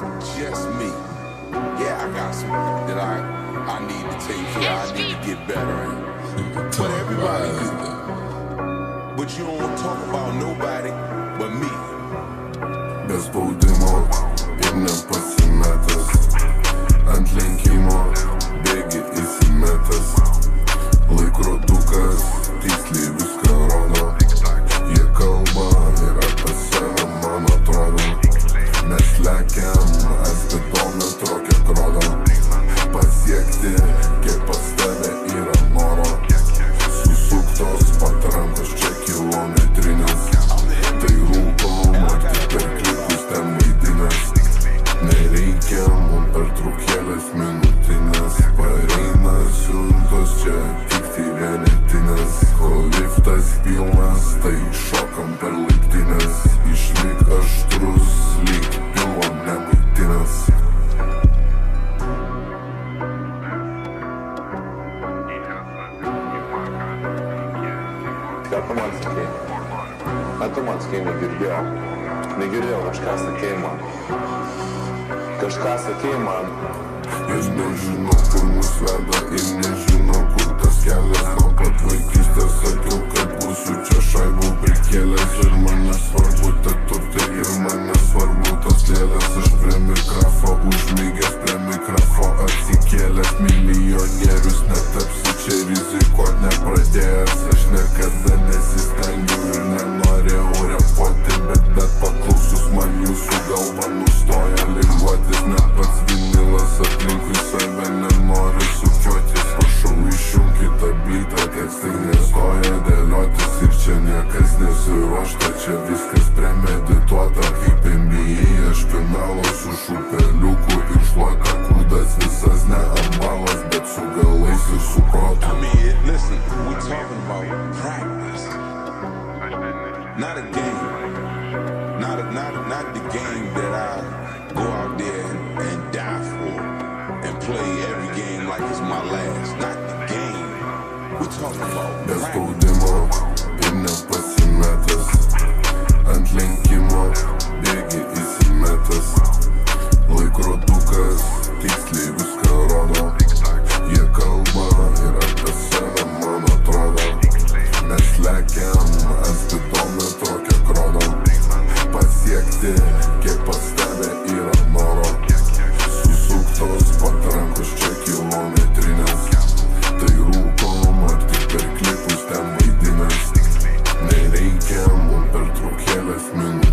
not just me. Yeah, I got some that I need to take care of, I need to get better in. But everybody do. But you don't talk about nobody but me. Bez spaudimo ir nepasimetęs, ant lenkimo bėgi įsimetęs. Laikrodukas tiksliai viską rodo. Jie kalba ir apie save, man atrodo. Mes lekiam, spidometro kiek rodo. Pasiekti, kiek pas tave yra noro. Susuktos patrankos čia kilometrinės. Tai rūkom, ar tik per klipus ten vaidinės. Nereikia mum pertraukėlės minutinės. Pareina siuntos čia tiktai vienetinės. Kol liftas pilnas, tai šokam per laiptinės. Išlik aštrus, lyg pilvo nemaitinės. Ką tu man sakei? Tu man sakei, negirdėjau. Negirdėjau, kažką sakei man. Kažką sakei man. Aš nežinau, kur mus veda ir nežinau, kur tas kelias. Nuo pat vaikystės sakiau, kad būsiu čia šaibų prikėlęs. Ir man nesvarbu te turtai, ir man nesvarbu tos lėlės. Aš prie mikrofo užmygęs, prie mikrofo atsikėlęs. Milijonierius netapsiu čia rizikuot nepradėjęs. Aš niekada nesistengiu ir nenorėjau repuoti, bet paklausus man jūsų galva nustoja linguotis. Net pats vinilas aplinkui save nenori sukiotis. Prašau išjunkit tą bytą, tekstai nestoja dėliotis. Ir čia niekas nesiruošta, čia viskas premedituota. Kaip NBA, aš finalas už upeliukų ir šluota. Kūdas visas ne ambalas, bet su galais ir su protu. I mean, listen, we're talking about practice, not a game. Not the game that I go out there and die for and play every game like it's my last. Not the game. We're talking about Bez practice. spaudimo ir nepasimetęs, ant lenkimo bėgi įsimetęs. Laikrodukas tiksliai viską rodo. Jie kalba ir apie save, man atrodo. Mes lekiam, ant spidometro kiek rodo. Pasiekti, kiek pas tave yra noro. Susuktos patrankos čia kilometrinės. Tai rūkom, ar tik per klipus ten vaidinės. Nereikia mum pertraukėlės minutės.